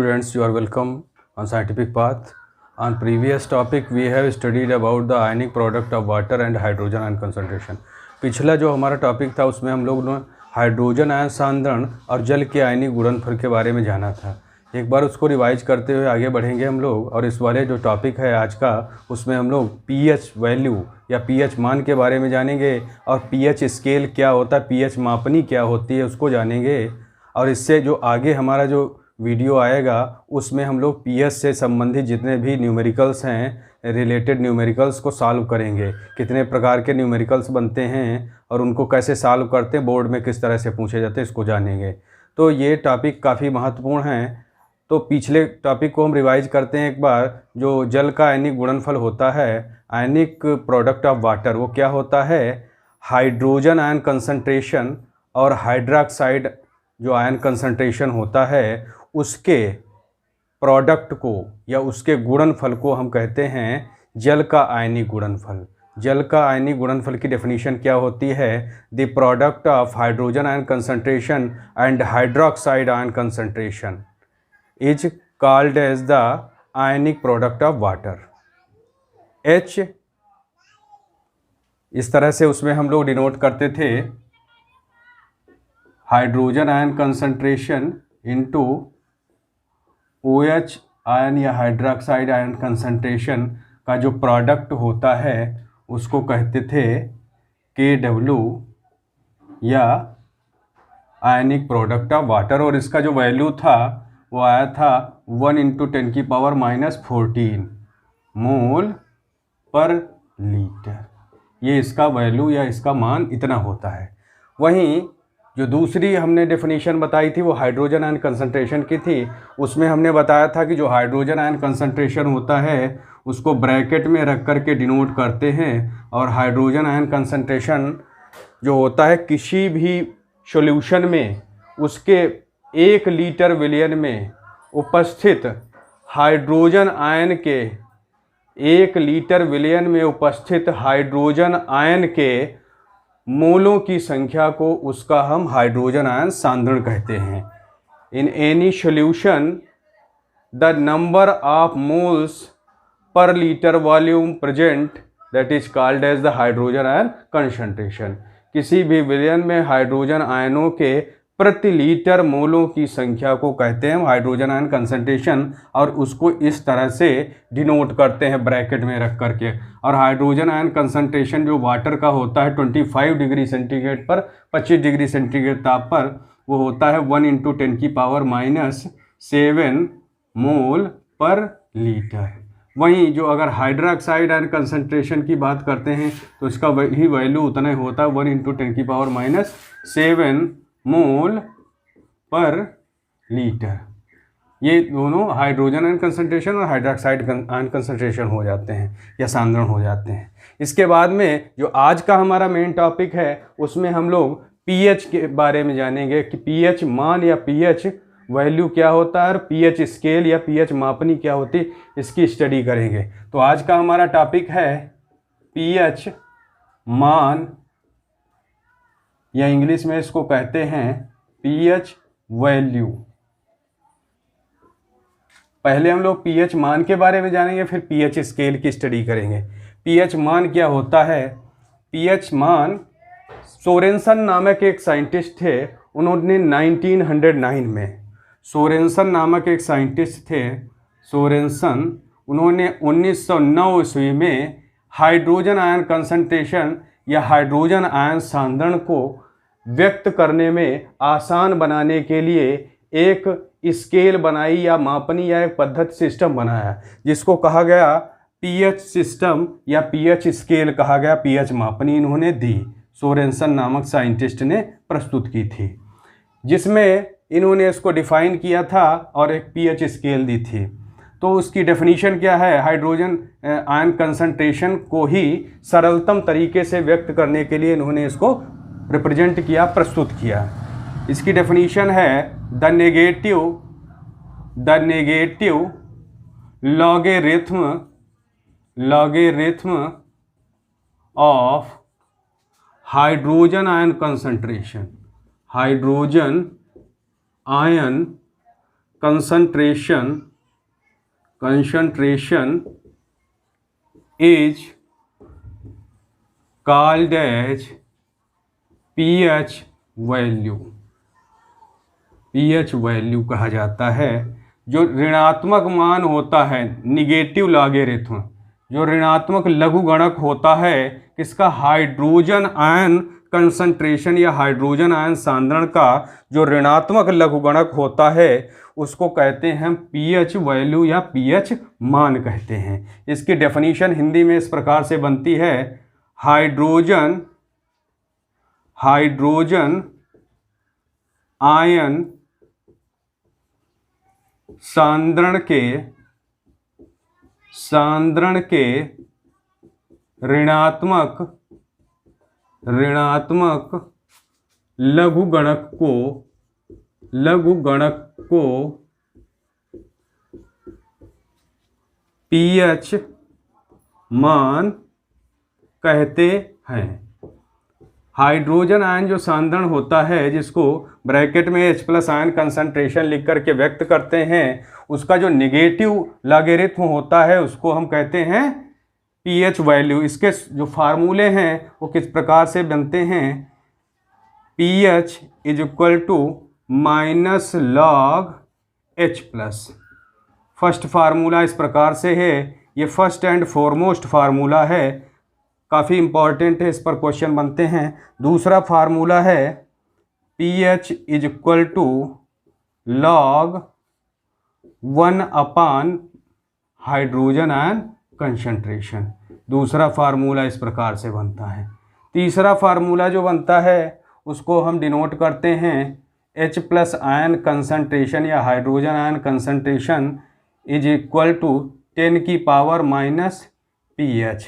students, you are welcome on Scientific Path. On previous topic we have studied about the ionic product of water and hydrogen ion concentration. पिछला जो हमारा topic था उसमें हम लोग ने हाइड्रोजन आयन सांद्रण और जल के आयनिक गुणनफल के बारे में जाना था। एक बार उसको रिवाइज करते हुए आगे बढ़ेंगे हम लोग, और इस वाले जो टॉपिक है आज का उसमें हम लोग पीएच वैल्यू या पीएच मान के बारे में जानेंगे, और पीएच स्केल क्या होता है, पीएच मापनी क्या होती है उसको जानेंगे। और इससे जो आगे हमारा जो वीडियो आएगा उसमें हम लोग पीएच से संबंधित जितने भी न्यूमेरिकल्स हैं, रिलेटेड न्यूमेरिकल्स को सॉल्व करेंगे। कितने प्रकार के न्यूमेरिकल्स बनते हैं और उनको कैसे सॉल्व करते हैं, बोर्ड में किस तरह से पूछे जाते हैं, इसको जानेंगे। तो ये टॉपिक काफ़ी महत्वपूर्ण है। तो पिछले टॉपिक को हम रिवाइज करते हैं एक बार। जो जल का आयनिक गुणनफल होता है, आयनिक प्रोडक्ट ऑफ वाटर, वो क्या होता है? हाइड्रोजन आयन कंसंट्रेशन और हाइड्रोक्साइड जो आयन कंसंट्रेशन होता है उसके प्रोडक्ट को या उसके गुणनफल को हम कहते हैं जल का आयनिक गुणनफल। जल का आयनिक गुणनफल की डेफिनेशन क्या होती है? The product of hydrogen ion concentration and hydroxide ion concentration is called as the ionic product of water. H इस तरह से उसमें हम लोग डिनोट करते थे, hydrogen ion concentration into OH ion या हाइड्रोक्साइड आयन कंसंट्रेशन का जो प्रोडक्ट होता है उसको कहते थे KW या आयनिक प्रोडक्ट ऑफ वाटर। और इसका जो वैल्यू था वो आया था 1 × 10⁻⁴ मोल पर लीटर। ये इसका वैल्यू या इसका मान इतना होता है। वहीं जो दूसरी हमने डेफिनेशन बताई थी वो हाइड्रोजन आयन कंसंट्रेशन की थी। उसमें हमने बताया था कि जो हाइड्रोजन आयन कंसंट्रेशन होता है उसको ब्रैकेट में रख कर के डिनोट करते हैं, और हाइड्रोजन आयन कंसंट्रेशन जो होता है किसी भी सॉल्यूशन में उसके 1 लीटर विलियन में उपस्थित हाइड्रोजन आयन के 1 लीटर विलियन में उपस्थित हाइड्रोजन आयन के मोलों की संख्या को उसका हम हाइड्रोजन आयन सांद्रण कहते हैं। In any solution the number of moles per litre volume present that is called as the hydrogen ion concentration. किसी भी विलयन में हाइड्रोजन आयनों के प्रति लीटर मोलों की संख्या को कहते हैं हाइड्रोजन आयन कंसंट्रेशन, और उसको इस तरह से डिनोट करते हैं ब्रैकेट में रख करके। और हाइड्रोजन आयन कंसंट्रेशन जो वाटर का होता है 25 डिग्री सेंटीग्रेड पर, 25 डिग्री सेंटीग्रेड ताप पर, वो होता है 1 × 10⁻⁷ मोल पर लीटर। वहीं जो अगर हाइड्रोक्साइड आयन कंसंट्रेशन की बात करते हैं तो इसका वही वैल्यू उतना ही होता है 1 × 10⁻⁷ मोल पर लीटर। ये दोनों हाइड्रोजन आयन कंसंट्रेशन और हाइड्रोक्साइड आयन कंसंट्रेशन हो जाते हैं या सांद्रण हो जाते हैं। इसके बाद में जो आज का हमारा मेन टॉपिक है उसमें हम लोग पीएच के बारे में जानेंगे कि पीएच मान या पीएच वैल्यू क्या होता है, और पीएच स्केल या पीएच मापनी क्या होती है, इसकी स्टडी करेंगे। तो आज का हमारा टॉपिक है पीएच मान, या इंग्लिश में इसको कहते हैं पीएच वैल्यू। पहले हम लोग पीएच मान के बारे में जानेंगे, फिर पीएच स्केल की स्टडी करेंगे। पीएच मान क्या होता है? पीएच मान सोरेनसन नामक एक साइंटिस्ट थे, उन्होंने 1909 में, सोरेनसन नामक एक साइंटिस्ट थे, सोरेनसन, उन्होंने 1909 ईस्वी में हाइड्रोजन आयन कंसंट्रेशन या हाइड्रोजन आयन सांद्रण को व्यक्त करने में आसान बनाने के लिए एक स्केल बनाई या मापनी या एक पद्धति सिस्टम बनाया, जिसको कहा गया पीएच सिस्टम या पीएच स्केल कहा गया। पीएच मापनी इन्होंने दी, सोरेनसन नामक साइंटिस्ट ने प्रस्तुत की थी, जिसमें इन्होंने इसको डिफाइन किया था और एक पीएच स्केल दी थी। तो उसकी डेफिनेशन क्या है? हाइड्रोजन आयन कंसंट्रेशन को ही सरलतम तरीके से व्यक्त करने के लिए इन्होंने इसको रिप्रेजेंट किया, प्रस्तुत किया। इसकी डेफिनेशन है the negative logarithm of hydrogen ion concentration concentration is called as pH value. pH value कहा जाता है। जो ऋणात्मक मान होता है, निगेटिव लॉगरिथम, जो ऋणात्मक लघुगणक होता है किसका, हाइड्रोजन आयन कंसंट्रेशन या हाइड्रोजन आयन सांद्रण का जो ऋणात्मक लघुगणक होता है उसको कहते हैं पीएच वैल्यू या पीएच मान कहते हैं। इसकी डेफिनेशन हिंदी में इस प्रकार से बनती है, हाइड्रोजन आयन सांद्रण के ऋणात्मक लघुगणक को पीएच मान कहते हैं। हाइड्रोजन आयन जो सांद्रण होता है, जिसको ब्रैकेट में H+ आयन कंसंट्रेशन लिख करके व्यक्त करते हैं, उसका जो निगेटिव लॉगरिथम होता है उसको हम कहते हैं पीएच वैल्यू। इसके जो फार्मूले हैं वो किस प्रकार से बनते हैं, pH is equal to minus log H+। First formula इस प्रकार से है, ये फर्स्ट एंड फॉरमोस्ट फार्मूला है, काफ़ी इंपॉर्टेंट है, इस पर क्वेश्चन बनते हैं। दूसरा फार्मूला है pH is equal to log 1/, hydrogen ion concentration. दूसरा फार्मूला इस प्रकार से बनता है। तीसरा फार्मूला जो बनता है उसको हम डिनोट करते हैं H+ आयन कंसंट्रेशन या hydrogen ion concentration is equal to 10⁻⁻⁻ pH।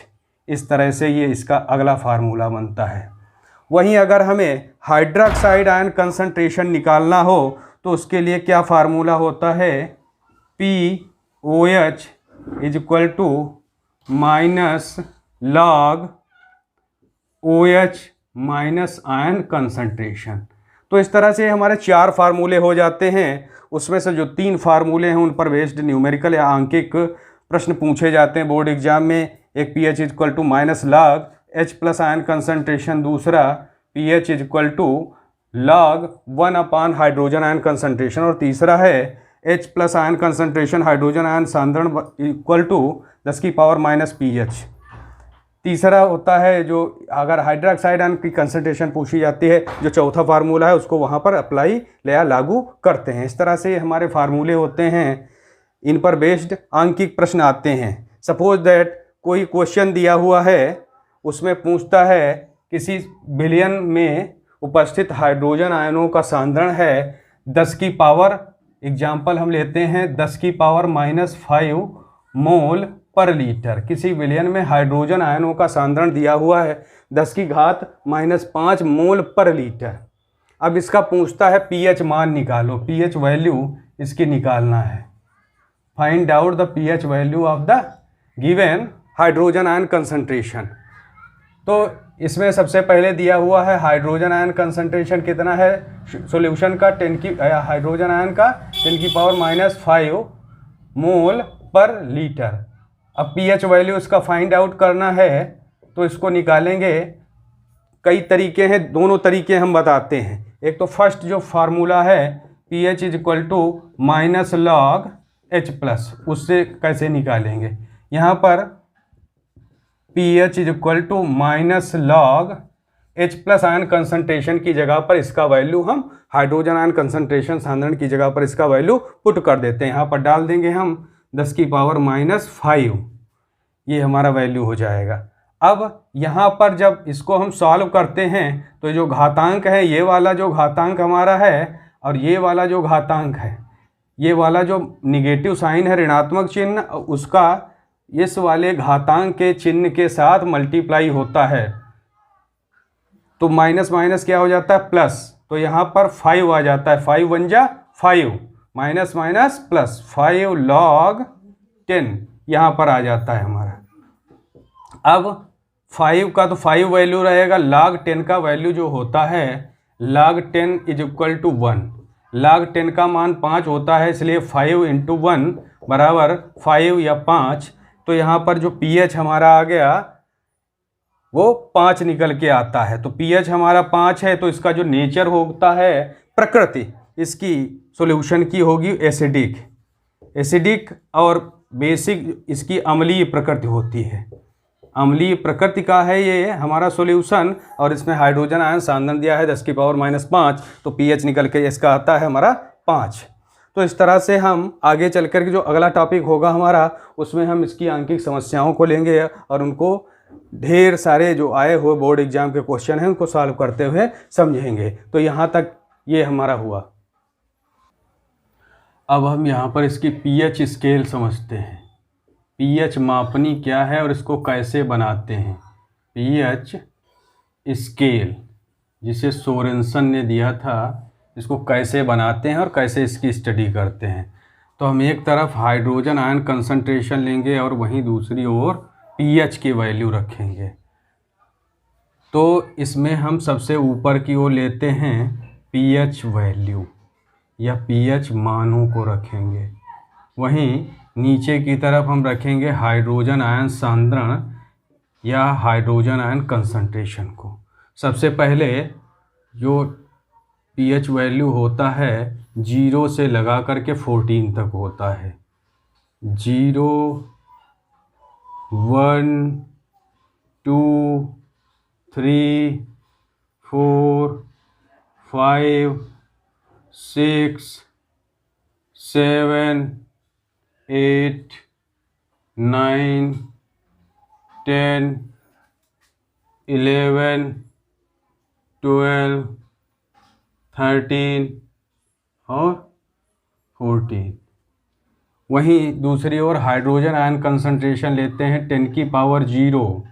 इस तरह से ये इसका अगला फार्मूला बनता है। वहीं अगर हमें हाइड्रोक्साइड आयन कंसंट्रेशन निकालना हो तो उसके लिए क्या फार्मूला होता है, POH is equal to minus log OH minus ion concentration. तो इस तरह से हमारे 4 फार्मूले हो जाते हैं। उसमें से जो 3 फार्मूले हैं उन पर बेस्ड न्यूमेरिकल या आंकिक प्रश्न पूछे जाते हैं बोर्ड एग्जाम में। एक pH is equal to minus log H+ ion concentration, दूसरा pH is equal to log 1/, hydrogen ion concentration, और तीसरा है H+ ion concentration hydrogen ion सांद्रण इक्वल टू 10⁻⁻ pH। तीसरा होता है जो अगर हाइड्रोक्साइड आयन की कंसंट्रेशन पूछी जाती है, जो चौथा फार्मूला है उसको वहाँ पर अप्लाई या लागू करते हैं। इस तरह से हमारे फार्मूले होते हैं, इन पर बेस्ड आंकिक प्रश्न आते हैं। सपोज दैट कोई क्वेश्चन दिया हुआ है, उसमें पूछता है किसी बिलियन में उपस्थित हाइड्रोजन आयनों का सांद्रण है 10 की पावर, एग्जाम्पल हम लेते हैं 10⁻⁻5 मोल पर लीटर। किसी बिलियन में हाइड्रोजन आयनों का सांद्रण दिया हुआ है 10⁻⁻5 मोल पर लीटर। अब इसका पूछता है पीएच मान निकालो, पीएच वैल्यू इसकी निकालना है। Find out the pH value of the given hydrogen ion concentration. तो इसमें सबसे पहले दिया हुआ है हाइड्रोजन आयन कंसंट्रेशन कितना है, सॉल्यूशन का हाइड्रोजन आयन का 10⁻⁻5 मोल पर लीटर। अब पीएच वैल्यू इसका फाइंड आउट करना है तो इसको निकालेंगे। कई तरीके हैं, दोनों तरीके हम बताते हैं। एक तो फर्स्ट जो फार्मूला है pH is equal to minus log H+, उससे कैसे निकालेंगे। यहाँ पर pH is equal to minus log H+ ion concentration की जगह पर इसका वैल्यू हम हाइड्रोजन आयन कंसंट्रेशन सांद्रण की जगह पर इसका वैल्यू पुट कर देते हैं। यहाँ पर डाल देंगे हम 10⁻⁻5, ये हमारा वैल्यू हो जाएगा। अब यहाँ पर जब इसको हम सॉल्व करते हैं तो जो घातांक है, ये वाला जो घातांक हमारा है और ये वाला जो घातांक है, ये वाला जो निगेटिव साइन है ऋणात्मक चिन्ह, उसका इस वाले घातांक के चिन्ह के साथ मल्टीप्लाई होता है तो माइनस माइनस क्या हो जाता है, प्लस। तो यहाँ पर 5 आ जाता है, 5 × 5, माइनस माइनस प्लस, 5 log 10 यहाँ पर आ जाता है हमारा। अब 5 का तो 5 वैल्यू रहेगा, log 10 का वैल्यू जो होता है log 10 is equal to 1। log 10 का मान 5 होता है, इसलिए 5 × 1 बराबर 5 या 5। तो यहाँ पर जो pH हमारा आ गया वो 5 निकल के आता है। तो pH हमारा 5 है, तो इसका जो नेचर होता है, प्रकृति इसकी सॉल्यूशन की होगी एसिडिक और बेसिक इसकी अम्लीय प्रकृति होती है। अम्लीय प्रकृति का है ये हमारा सॉल्यूशन, और इसमें हाइड्रोजन आयन सांद्रण दिया है 10⁻⁵, तो pH निकल के इसका आता है हमारा 5। तो इस तरह से हम आगे चल कर के जो अगला टॉपिक होगा हमारा, उसमें हम इसकी आंकिक समस्याओं को लेंगे और उनको ढेर सारे जो आए हुए बोर्ड एग्जाम के क्वेश्चन हैं उनको सॉल्व करते हुए समझेंगे। तो यहाँ तक ये हमारा हुआ। अब हम यहाँ पर इसकी pH स्केल समझते हैं। pH मापनी क्या है और इसको कैसे बनाते हैं। pH स्केल जिसे सोरेनसन ने दिया था, इसको कैसे बनाते हैं और कैसे इसकी स्टडी करते हैं। तो हम एक तरफ हाइड्रोजन आयन कंसंट्रेशन लेंगे और वहीं दूसरी ओर pH की वैल्यू रखेंगे। तो इसमें हम सबसे ऊपर की ओर लेते हैं pH वैल्यू या pH मानों को रखेंगे, वहीं नीचे की तरफ हम रखेंगे हाइड्रोजन आयन सांद्रण या हाइड्रोजन आयन कंसंट्रेशन को। सबसे पहले जो pH वैल्यू होता है 0 से लगा करके 14 तक होता है। 0, 1, 2, 3, 4, 5, 6, 7, 8, 9, 10, 11, 12, 13 और 14। वहीं दूसरी ओर हाइड्रोजन आयन कंसंट्रेशन लेते हैं 10⁻�0,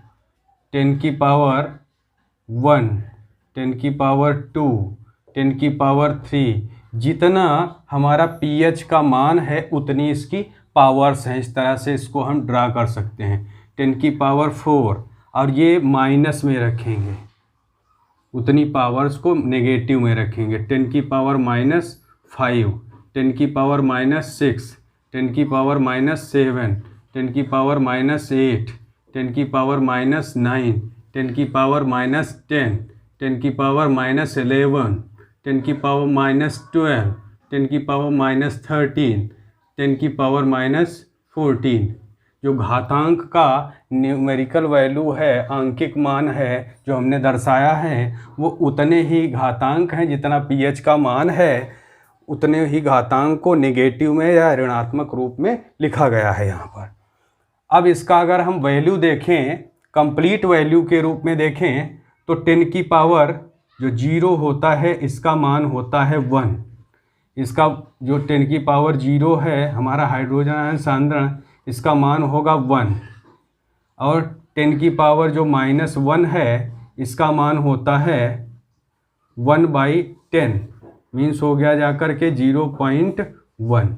10⁻1, 10⁻2, 10⁻3। जितना हमारा pH का मान है उतनी इसकी पावर्स हैं। इस तरह से इसको हम ड्रा कर सकते हैं। 10⁻4 और ये माइनस में रखेंगे, उतनी पावर्स को नेगेटिव में रखेंगे। 10⁻−5, 10⁻6, 10⁻7, 10⁻8, 10⁻9, 10⁻10, 10⁻11, 10⁻12, 10⁻13, 10⁻14। जो घातांक का न्यूमेरिकल वैल्यू है, आंकिक मान है जो हमने दर्शाया है, वो उतने ही घातांक हैं जितना pH का मान है, उतने ही घातांक को नेगेटिव में या ऋणात्मक रूप में लिखा गया है यहाँ पर। अब इसका अगर हम वैल्यू देखें, कंप्लीट वैल्यू के रूप में देखें, तो 10 की पावर जो 0 होता है इसका मान होता है 1। इसका जो 10 की पावर 0 है हमारा हाइड्रोजन आयन सांद्रण, इसका मान होगा 1। और 10 की पावर जो -1 है इसका मान होता है 1/10, मीन्स हो गया जाकर के 0.1।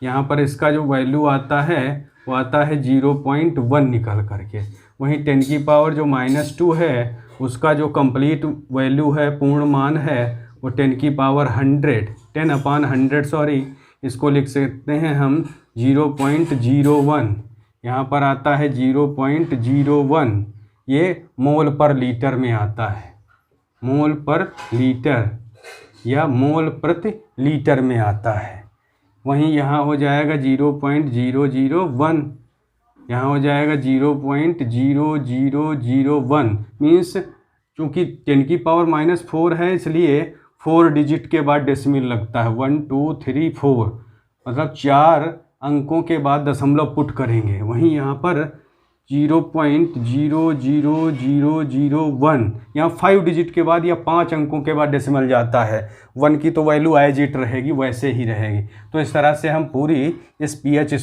यहाँ पर इसका जो वैल्यू आता है वो आता है 0.1 निकल करके। वहीं 10 की पावर जो -2 है उसका जो कंप्लीट वैल्यू है, पूर्ण मान है, वो 10 की पावर 100, 10/100 सॉरी, इसको लिख सकते हैं हम 0.01। यहाँ पर आता है 0.01, ये मोल पर लीटर में आता है, मोल पर लीटर या मोल प्रति लीटर में आता है। वहीं यहाँ हो जाएगा 0.001, यहाँ हो जाएगा 0.0001, मीन्स चूँकि 10 की पावर -4 है इसलिए 4 डिजिट के बाद डेसिमल लगता है। 1 2 3 4, मतलब 4 अंकों के बाद दशमलव पुट करेंगे। वहीं यहाँ पर 0.00001, यहाँ 5 डिजिट के बाद या 5 अंकों के बाद डेसिमल जाता है। 1 की तो वैल्यू एज इट रहेगी, वैसे ही रहेगी। तो इस तरह से हम पूरी इस pH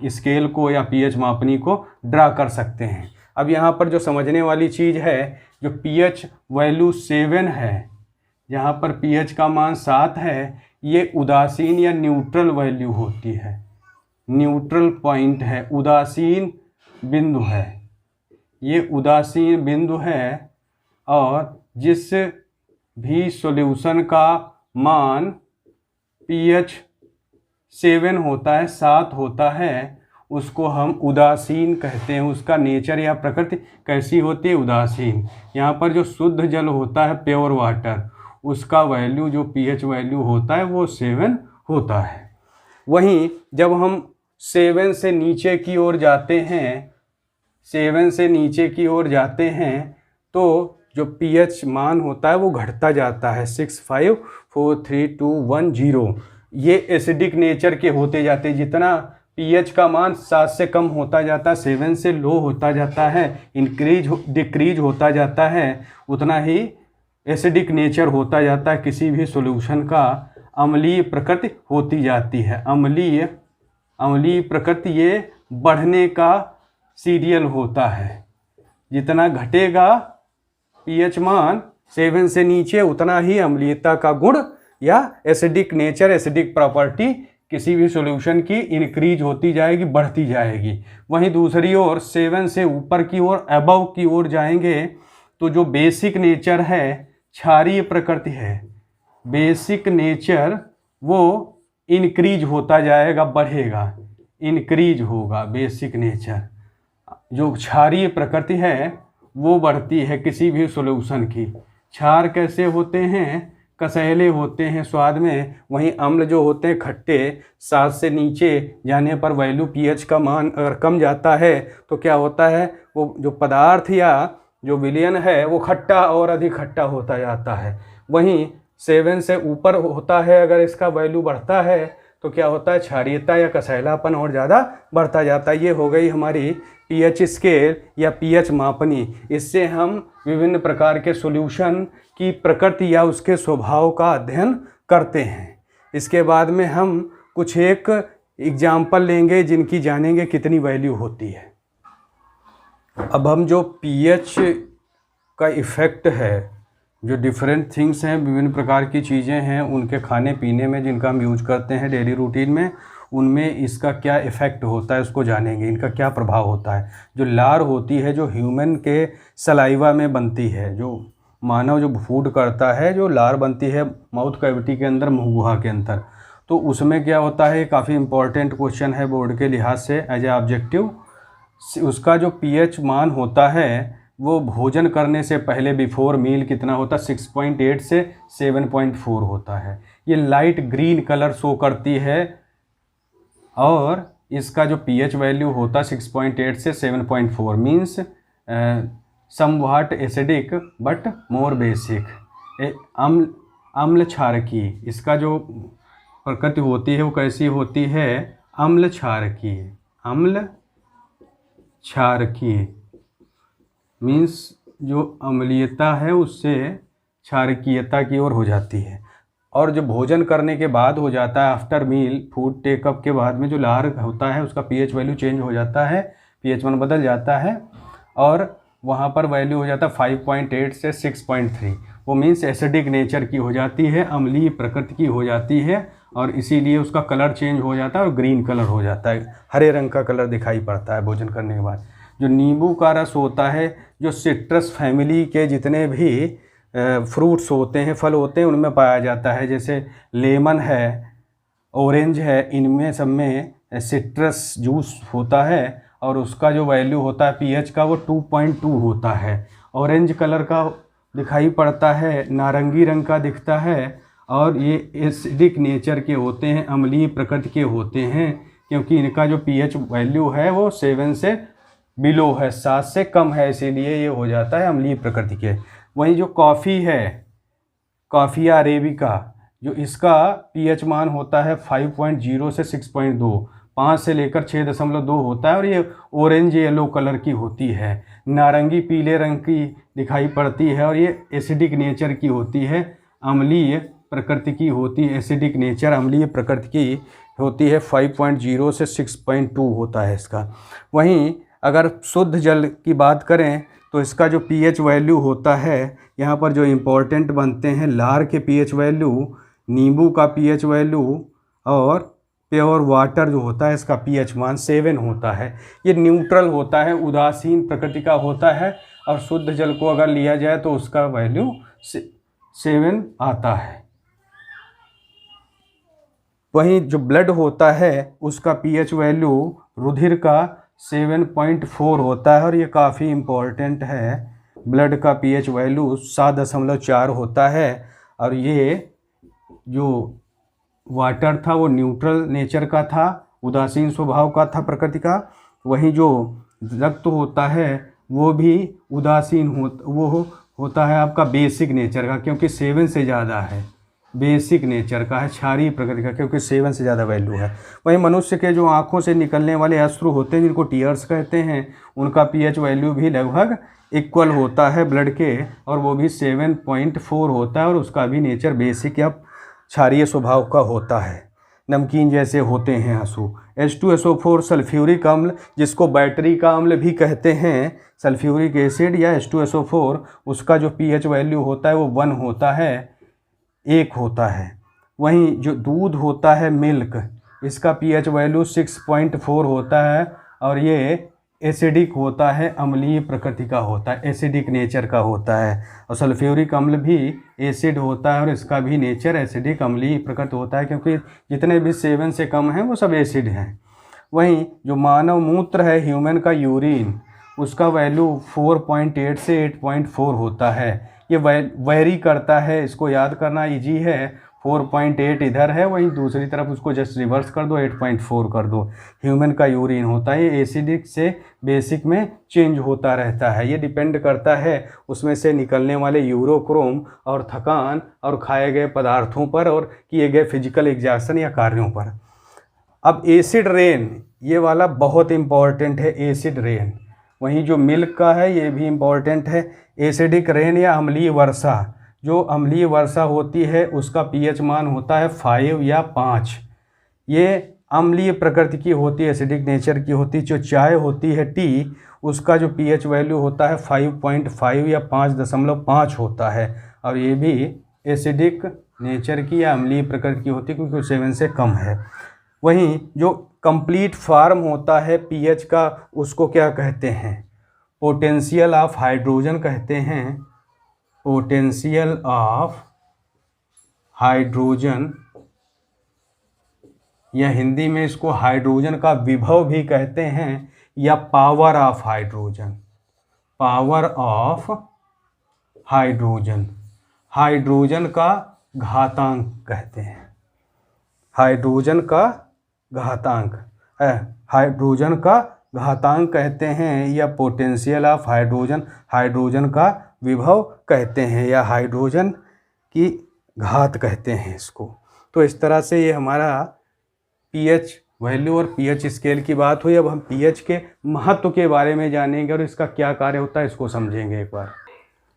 स्केल को या pH मापनी को ड्रा कर सकते हैं। अब यहाँ पर जो समझने वाली चीज़ है, जो pH वैल्यू 7 है, यहाँ पर pH का मान 7 है, ये उदासीन या न्यूट्रल वैल्यू होती है, न्यूट्रल पॉइंट है, उदासीन बिंदु है, ये उदासीन बिंदु है। और जिस भी सॉल्यूशन का मान pH 7 होता है, 7 होता है, उसको हम उदासीन कहते हैं। उसका नेचर या प्रकृति कैसी होती है? उदासीन। यहाँ पर जो शुद्ध जल होता है, प्योर वाटर, उसका वैल्यू जो pH वैल्यू होता है वो 7 होता है। वहीं जब हम 7 से नीचे की ओर जाते हैं, 7 से नीचे की ओर जाते हैं तो जो pH मान होता है वो घटता जाता है, 6, 5, 4, 3, 2, 1, 0। ये एसिडिक नेचर के होते जाते हैं। जितना pH का मान 7 से कम होता जाता है, 7 से लो होता जाता है, डिक्रीज होता जाता है, उतना ही एसिडिक नेचर होता जाता है। किसी भी सॉल्यूशन का अम्लीय प्रकृति होती जाती है। अम्लीय प्रकृति ये बढ़ने का सीरियल होता है। जितना घटेगा pH मान 7 से नीचे, उतना ही अम्लीयता का गुण या एसिडिक नेचर, एसिडिक प्रॉपर्टी किसी भी सॉल्यूशन की इंक्रीज होती जाएगी, बढ़ती जाएगी। वहीं दूसरी ओर 7 से ऊपर की ओर, अबव की ओर जाएंगे तो जो बेसिक नेचर है, क्षारीय प्रकृति है, बेसिक नेचर वो इंक्रीज होता जाएगा, बढ़ेगा, इंक्रीज होगा। बेसिक नेचर जो क्षारीय प्रकृति है वो बढ़ती है किसी भी सॉल्यूशन की। क्षार कैसे होते हैं? कसैले होते हैं स्वाद में। वहीं अम्ल जो होते हैं खट्टे। 7 से नीचे जाने पर वैल्यू pH का मान अगर कम जाता है तो क्या होता है? वो जो पदार्थ या जो विलयन है वो खट्टा और अधिक खट्टा होता जाता है। वहीं 7 से ऊपर होता है, अगर इसका वैल्यू बढ़ता है तो क्या होता है? क्षारीयता या कसैलापन और ज़्यादा बढ़ता जाता है। ये हो गई हमारी pH स्केल या pH मापनी। इससे हम विभिन्न प्रकार के सॉल्यूशन की प्रकृति या उसके स्वभाव का अध्ययन करते हैं। इसके बाद में हम कुछ एक एग्जाम्पल लेंगे जिनकी जानेंगे कितनी वैल्यू होती है। अब हम जो pH का इफ़ेक्ट है, जो डिफरेंट थिंग्स हैं, विभिन्न प्रकार की चीज़ें हैं, उनके खाने पीने में जिनका हम यूज करते हैं डेली रूटीन में, उनमें इसका क्या इफ़ेक्ट होता है उसको जानेंगे, इनका क्या प्रभाव होता है। जो लार होती है, जो ह्यूमन के सलाइवा में बनती है, जो मानव जो फूड करता है, जो लार बनती है माउथ कैविटी के अंदर, मुँह गुहा के अंदर, तो उसमें क्या होता है? काफ़ी इंपॉर्टेंट क्वेश्चन है बोर्ड के लिहाज से एज ए ऑब्जेक्टिव। उसका जो pH मान होता है वो भोजन करने से पहले बिफोर मील कितना होता है? 6.8 से 7.4 होता है। ये लाइट ग्रीन कलर शो करती है और इसका जो pH वैल्यू होता है 6.8 से 7.4 means somewhat acidic but more basic. अम्ल क्षारकीय, इसका जो प्रकृति होती है वो कैसी होती है? अम्ल क्षारकीय। अम्ल क्षारकीय मीन्स जो अम्लीयता है उससे क्षारकीयता की ओर हो जाती है। और जो भोजन करने के बाद हो जाता है, आफ्टर मील, फूड टेकअप के बाद में जो लार होता है उसका pH वैल्यू चेंज हो जाता है, pH मान बदल जाता है और वहाँ पर वैल्यू हो जाता है 5.8 से 6.3। वो मीन्स एसिडिक नेचर की हो जाती है, अम्लीय प्रकृति की हो जाती है और इसीलिए उसका कलर चेंज हो जाता है और ग्रीन कलर हो जाता है, हरे रंग का कलर दिखाई पड़ता है भोजन करने के बाद। जो नींबू का रस होता है, जो सिट्रस फैमिली के जितने भी फ्रूट्स होते हैं, फल होते हैं, उनमें पाया जाता है। जैसे लेमन है, ऑरेंज है, इनमें सब में सिट्रस जूस होता है और उसका जो वैल्यू होता है pH का वो 2.2 होता है। ऑरेंज कलर का दिखाई पड़ता है, नारंगी रंग का दिखता है और ये एसिडिक नेचर के होते हैं, अम्लीय प्रकृति के होते हैं, क्योंकि इनका जो pH वैल्यू है वो 7 से बिलो है, 7 से कम है, इसीलिए ये हो जाता है अम्लीय प्रकृति के। वहीं जो कॉफ़ी है, कॉफ़िया अरेबिका, जो इसका pH मान होता है 5.0 से 6.2, 5 से लेकर 6.2 होता है और ये ऑरेंज येलो कलर की होती है, नारंगी पीले रंग की दिखाई पड़ती है और ये एसिडिक नेचर की होती है, अम्लीय प्रकृति की होती है। एसिडिक नेचर अम्लीय प्रकृति की होती है, 5.0 से 6.2 होता है इसका। वहीं अगर शुद्ध जल की बात करें तो इसका जो pH वैल्यू होता है, यहाँ पर जो इम्पोर्टेंट बनते हैं लार के pH वैल्यू, नींबू का pH वैल्यू और प्योर वाटर जो होता है इसका pH मान 7 होता है। ये न्यूट्रल होता है, उदासीन प्रकृति का होता है और शुद्ध जल को अगर लिया जाए तो उसका वैल्यू 7 आता है। वहीं जो ब्लड होता है उसका पीएच वैल्यू रुधिर का 7.4 होता है और ये काफ़ी इम्पोर्टेंट है। ब्लड का पीएच वैल्यू 7.4 होता है और ये जो वाटर था वो न्यूट्रल नेचर का था, उदासीन स्वभाव का था प्रकृति का। वहीं जो रक्त होता है वो भी उदासीन होता है आपका बेसिक नेचर का, क्योंकि 7 से ज़्यादा है, बेसिक नेचर का है, क्षारीय प्रकृति का, क्योंकि 7 से ज़्यादा वैल्यू है। वहीं मनुष्य के जो आँखों से निकलने वाले अश्रु होते हैं जिनको टीयर्स कहते हैं, उनका पीएच वैल्यू भी लगभग इक्वल होता है ब्लड के, और वो भी 7.4 होता है और उसका भी नेचर बेसिक या क्षारीय स्वभाव का होता है, नमकीन जैसे होते हैं आंसू। H2SO4 सल्फ्यूरिक अम्ल, जिसको बैटरी का अम्ल भी कहते हैं, सल्फ्यूरिक एसिड या H2SO4, उसका जो पीएच वैल्यू होता है वो 1 होता है, 1 होता है। वहीं जो दूध होता है मिल्क, इसका पीएच वैल्यू 6.4 होता है और ये एसिडिक होता है, अम्लीय प्रकृति का होता है, एसिडिक नेचर का होता है। और सल्फ्यूरिक अम्ल भी एसिड होता है और इसका भी नेचर एसिडिक अम्लीय प्रकृति होता है, क्योंकि जितने भी 7 से कम हैं वो सब एसिड हैं। वहीं जो मानव मूत्र है, ह्यूमन का यूरिन, उसका वैल्यू 4.8 से 8.4 होता है। ये वेरी करता है, इसको याद करना इजी है। 4.8 इधर है, वहीं दूसरी तरफ उसको जस्ट रिवर्स कर दो, 8.4 कर दो। ह्यूमन का यूरिन होता है, ये एसिडिक से बेसिक में चेंज होता रहता है। ये डिपेंड करता है उसमें से निकलने वाले यूरोक्रोम और थकान और खाए गए पदार्थों पर और किए गए फिजिकल एग्जर्शन या कार्यों पर। अब एसिड रेन, ये वाला बहुत इम्पॉर्टेंट है, एसिड रेन। वहीं जो मिल्क का है ये भी इम्पॉर्टेंट है। एसिडिक रेन या अम्लीय वर्षा, जो अम्लीय वर्षा होती है उसका पीएच मान होता है 5 या 5। ये अम्लीय प्रकृति की होती है, एसिडिक नेचर की होती है। जो चाय होती है टी, उसका जो पीएच वैल्यू होता है 5.5 या 5.5 होता है और ये भी एसिडिक नेचर की या अम्लीय प्रकृति की होती है, क्योंकि 7 से कम है। वहीं जो कंप्लीट फॉर्म होता है पीएच का, उसको क्या कहते हैं? पोटेंशियल ऑफ हाइड्रोजन कहते हैं, पोटेंशियल ऑफ हाइड्रोजन, या हिंदी में इसको हाइड्रोजन का विभव भी कहते हैं, या power of hydrogen, power of hydrogen, hydrogen का घातांक कहते हैं, हाइड्रोजन का घातांक, हाइड्रोजन का घातांक कहते हैं, या पोटेंशियल ऑफ हाइड्रोजन, हाइड्रोजन का विभव कहते हैं, या हाइड्रोजन की घात कहते हैं इसको। तो इस तरह से ये हमारा पीएच वैल्यू और पीएच स्केल की बात हुई। अब हम पीएच के महत्व के बारे में जानेंगे और इसका क्या कार्य होता है इसको समझेंगे एक बार।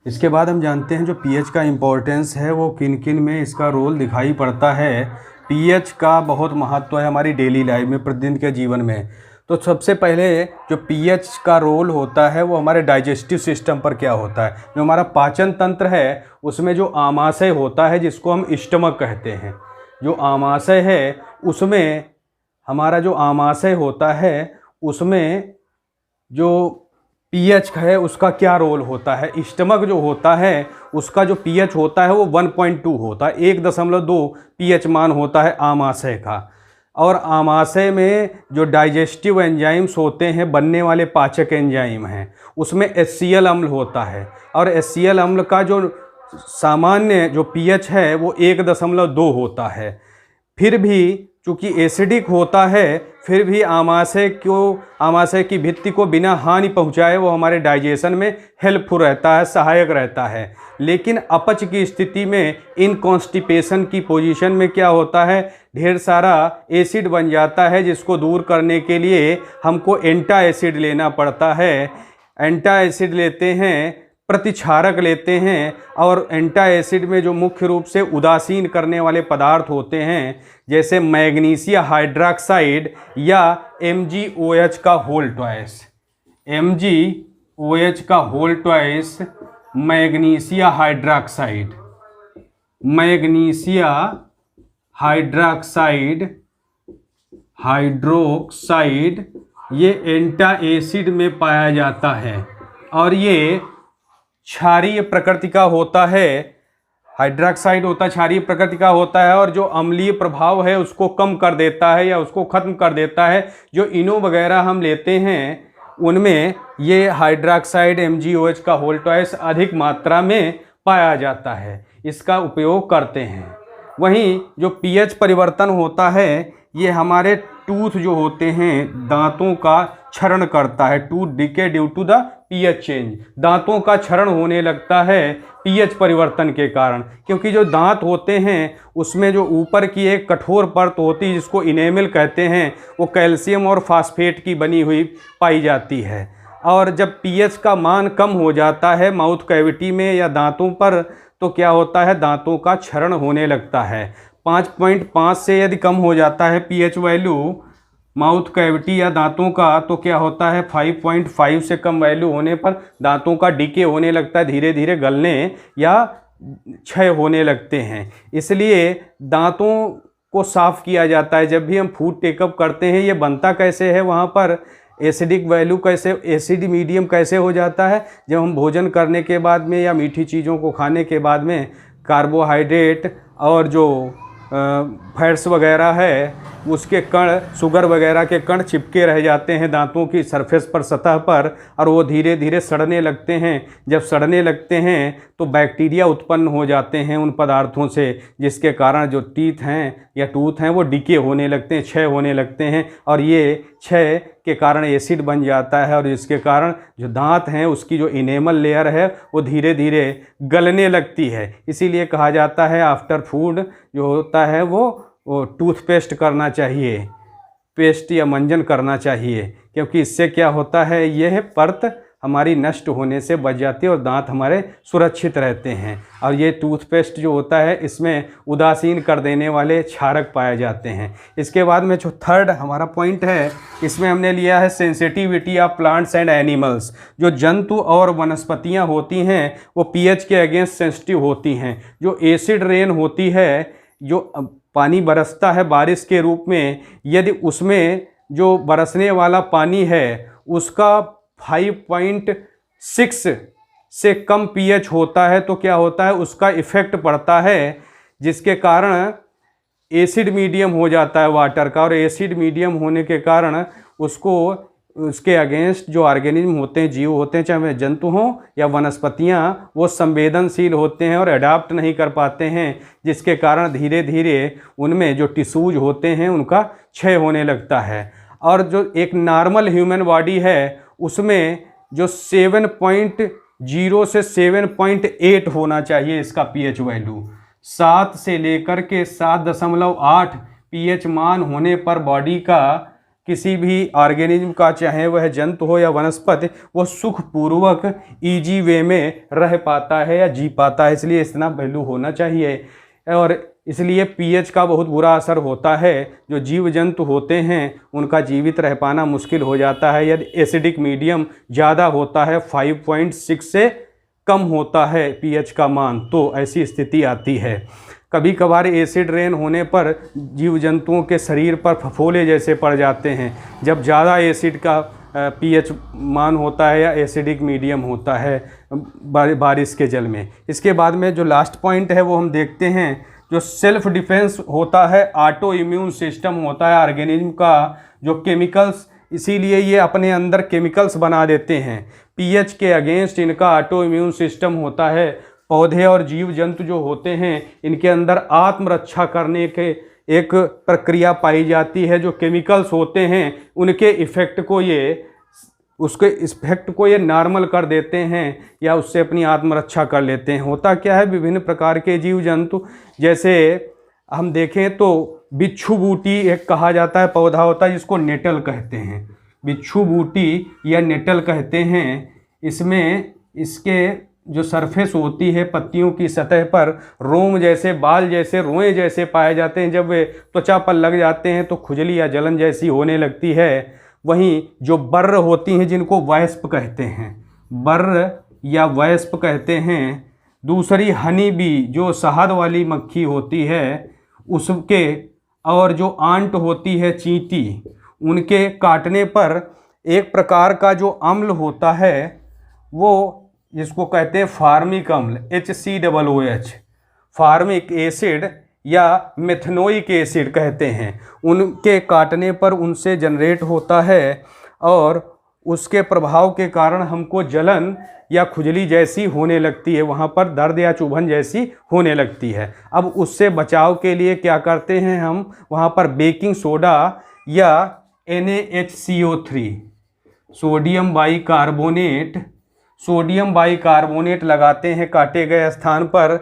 इसके बाद हम जानते हैं जो पीएच का इम्पोर्टेंस है वो किन किन में इसका रोल दिखाई पड़ता है। पीएच का बहुत महत्व है हमारी डेली लाइफ में, प्रतिदिन के जीवन में। तो सबसे पहले जो पीएच का रोल होता है वो हमारे डाइजेस्टिव सिस्टम पर क्या होता है। जो हमारा पाचन तंत्र है उसमें जो आमाशय होता है, जिसको हम स्टमक कहते हैं, जो आमाशय है उसमें, हमारा जो आमाशय होता है उसमें जो पीएच है उसका क्या रोल होता है। स्टमक जो होता है उसका जो पीएच होता है वो 1.2 होता है, 1.2 पीएच मान होता है आमाशय का। और आमाशय में जो डाइजेस्टिव एंजाइम्स होते हैं, बनने वाले पाचक एंजाइम हैं, उसमें HCl अम्ल होता है। और HCl अम्ल का जो सामान्य जो पीएच है वो 1.2 होता है। फिर भी चूँकि एसिडिक होता है, फिर भी आमाशय की भित्ति को बिना हानि पहुँचाए वो हमारे डाइजेशन में हेल्पफुल रहता है, सहायक रहता है। लेकिन अपच की स्थिति में, इनकॉन्स्टिपेशन की पोजीशन में क्या होता है, ढेर सारा एसिड बन जाता है, जिसको दूर करने के लिए हमको एंटा एसिड लेना पड़ता है। एंटा एसिड लेते हैं, प्रतिक्षारक लेते हैं, और एंटा एसिड में जो मुख्य रूप से उदासीन करने वाले पदार्थ होते हैं, जैसे मैग्नीशिया हाइड्रॉक्साइड या MgOH का होल ट्वाइस, MgOH का whole twice, magnesia hydroxide, magnesia hydroxide, hydroxide, ये एंटा एसिड में पाया जाता है और ये क्षारीय प्रकृति का होता है। हाइड्रोक्साइड होता क्षारीय प्रकृति का होता है और जो अम्लीय प्रभाव है उसको कम कर देता है या उसको खत्म कर देता है। जो इनो वगैरह हम लेते हैं उनमें ये हाइड्रोक्साइड MgOH का होल ट्वाइस अधिक मात्रा में पाया जाता है, इसका उपयोग करते हैं। वहीं जो pH परिवर्तन होता है ये हमारे टूथ जो होते हैं दांतों का क्षरण करता है। Tooth decay due to the pH change, दांतों का क्षरण होने लगता है pH परिवर्तन के कारण, क्योंकि जो दांत होते हैं उसमें जो ऊपर की एक कठोर परत होती है जिसको इनेमल कहते हैं, वो कैल्शियम और फास्फेट की बनी हुई पाई जाती है। और जब pH का मान कम हो जाता है माउथ कैविटी में या दांतों पर तो क्या होता है, दांतों का क्षरण होने लगता है। 5.5 से यदि कम हो जाता है pH वैल्यू माउथ कैविटी या दांतों का तो क्या होता है 5.5 से कम वैल्यू होने पर दांतों का डीके होने लगता है, धीरे धीरे गलने या क्षय होने लगते हैं। इसलिए दांतों को साफ किया जाता है। जब भी हम फूड टेकअप करते हैं ये बनता कैसे है, वहाँ पर एसिडिक वैल्यू कैसे, एसिड मीडियम कैसे हो जाता है, जब हम भोजन करने के बाद में या मीठी चीज़ों को खाने के बाद में कार्बोहाइड्रेट और जो फैट्स वगैरह है उसके कण, शुगर वगैरह के कण चिपके रह जाते हैं दांतों की सरफेस पर, सतह पर, और वो धीरे धीरे सड़ने लगते हैं। जब सड़ने लगते हैं तो बैक्टीरिया उत्पन्न हो जाते हैं उन पदार्थों से, जिसके कारण जो टीथ हैं या टूथ हैं वो डिके होने लगते हैं, क्षय होने लगते हैं, और ये क्षय के कारण एसिड बन जाता है और इसके कारण जो दांत हैं उसकी जो इनेमल लेयर है वो धीरे धीरे गलने लगती है। इसीलिए कहा जाता है आफ्टर फूड जो होता है वो टूथपेस्ट करना चाहिए, पेस्ट या मंजन करना चाहिए, क्योंकि इससे क्या होता है यह परत हमारी नष्ट होने से बच जाती है और दांत हमारे सुरक्षित रहते हैं। और ये टूथपेस्ट जो होता है इसमें उदासीन कर देने वाले क्षारक पाए जाते हैं। इसके बाद में जो थर्ड हमारा पॉइंट है इसमें हमने लिया है sensitivity of plants and animals. जो जंतु और वनस्पतियां होती हैं वो pH के अगेंस्ट सेंसिटिव होती हैं। जो एसिड रेन होती है, जो पानी बरसता है बारिश के रूप में, यदि उसमें जो बरसने वाला पानी है उसका 5.6 से कम pH होता है तो क्या होता है उसका इफ़ेक्ट पड़ता है, जिसके कारण एसिड मीडियम हो जाता है वाटर का, और एसिड मीडियम होने के कारण उसको उसके अगेंस्ट जो ऑर्गेनिज्म होते हैं, जीव होते हैं, चाहे वे जंतु हों या वनस्पतियाँ, वो संवेदनशील होते हैं और अडाप्ट नहीं कर पाते हैं, जिसके कारण धीरे धीरे उनमें जो टिश्यूज होते हैं उनका क्षय होने लगता है। और जो एक नॉर्मल ह्यूमन बॉडी है उसमें जो 7.0 से 7.8 होना चाहिए इसका pH वैल्यू। 7 से लेकर के 7.8 pH मान होने पर बॉडी का किसी भी ऑर्गेनिज्म का, चाहे वह जंतु हो या वनस्पति, वो सुखपूर्वक ईजी वे में रह पाता है या जी पाता है। इसलिए इतना वैल्यू होना चाहिए। और इसलिए pH का बहुत बुरा असर होता है। जो जीव जंतु होते हैं उनका जीवित रह पाना मुश्किल हो जाता है यदि एसिडिक मीडियम ज़्यादा होता है, 5.6 से कम होता है pH का मान, तो ऐसी स्थिति आती है। कभी कभार एसिड रेन होने पर जीव जंतुओं के शरीर पर फफोले जैसे पड़ जाते हैं जब ज़्यादा एसिड का pH मान होता है या एसिडिक मीडियम होता है बारिश के जल में। इसके बाद में जो लास्ट पॉइंट है वो हम देखते हैं। जो सेल्फ डिफेंस होता है, ऑटो इम्यून सिस्टम होता है ऑर्गेनिज्म का, जो केमिकल्स, इसीलिए ये अपने अंदर केमिकल्स बना देते हैं। pH के अगेंस्ट इनका ऑटो इम्यून सिस्टम होता है। पौधे और जीव जंतु जो होते हैं इनके अंदर आत्मरक्षा करने के एक प्रक्रिया पाई जाती है। जो केमिकल्स होते हैं उनके इफ़ेक्ट को ये नॉर्मल कर देते हैं या उससे अपनी आत्मरक्षा कर लेते हैं। होता क्या है, विभिन्न प्रकार के जीव जंतु, जैसे हम देखें तो बिच्छू बूटी एक कहा जाता है पौधा होता है जिसको नेटल कहते हैं। बिच्छू बूटी या नेटल कहते हैं। इसमें इसके जो सरफेस होती है पत्तियों की सतह पर रोम जैसे, बाल जैसे, रोएं जैसे पाए जाते हैं। जब वे त्वचा पर लग जाते हैं तो खुजली या जलन जैसी होने लगती है। वहीं जो बर्र होती हैं जिनको वैस्प कहते हैं, बर्र या वैस्प कहते हैं। दूसरी हनी बी जो शहद वाली मक्खी होती है उसके, और जो आंट होती है चींटी, उनके काटने पर एक प्रकार का जो अम्ल होता है वो जिसको कहते हैं फार्मिक अम्ल, HCOOH, फार्मिक एसिड या मेथनोइक एसिड कहते हैं, उनके काटने पर उनसे जनरेट होता है और उसके प्रभाव के कारण हमको जलन या खुजली जैसी होने लगती है, वहाँ पर दर्द या चुभन जैसी होने लगती है। अब उससे बचाव के लिए क्या करते हैं हम, वहाँ पर बेकिंग सोडा या NaHCO3 सोडियम बाइकार्बोनेट लगाते हैं काटे गए स्थान पर।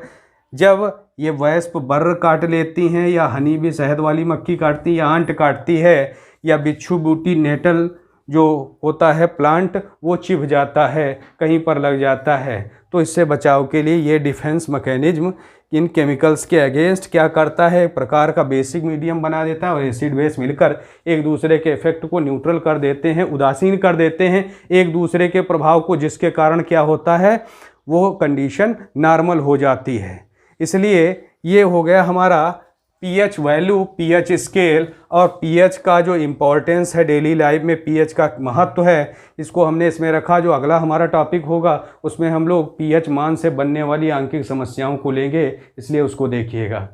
जब ये वैस्प बर्र काट लेती हैं या हनी भी शहद वाली मक्खी काटती है या आंट काटती है या बिच्छू बूटी नेटल जो होता है प्लांट वो चिढ़ जाता है, कहीं पर लग जाता है, तो इससे बचाव के लिए ये डिफेंस मैकेनिज्म इन केमिकल्स के अगेंस्ट क्या करता है, एक प्रकार का बेसिक मीडियम बना देता है और एसिड बेस मिलकर एक दूसरे के इफेक्ट को न्यूट्रल कर देते हैं, उदासीन कर देते हैं एक दूसरे के प्रभाव को, जिसके कारण क्या होता है वो कंडीशन नॉर्मल हो जाती है। इसलिए ये हो गया हमारा पीएच वैल्यू, पीएच स्केल और पीएच का जो इम्पोर्टेंस है डेली लाइफ में, पीएच का महत्व है, इसको हमने इसमें रखा। जो अगला हमारा टॉपिक होगा उसमें हम लोग पीएच मान से बनने वाली आंकिक समस्याओं को लेंगे, इसलिए उसको देखिएगा।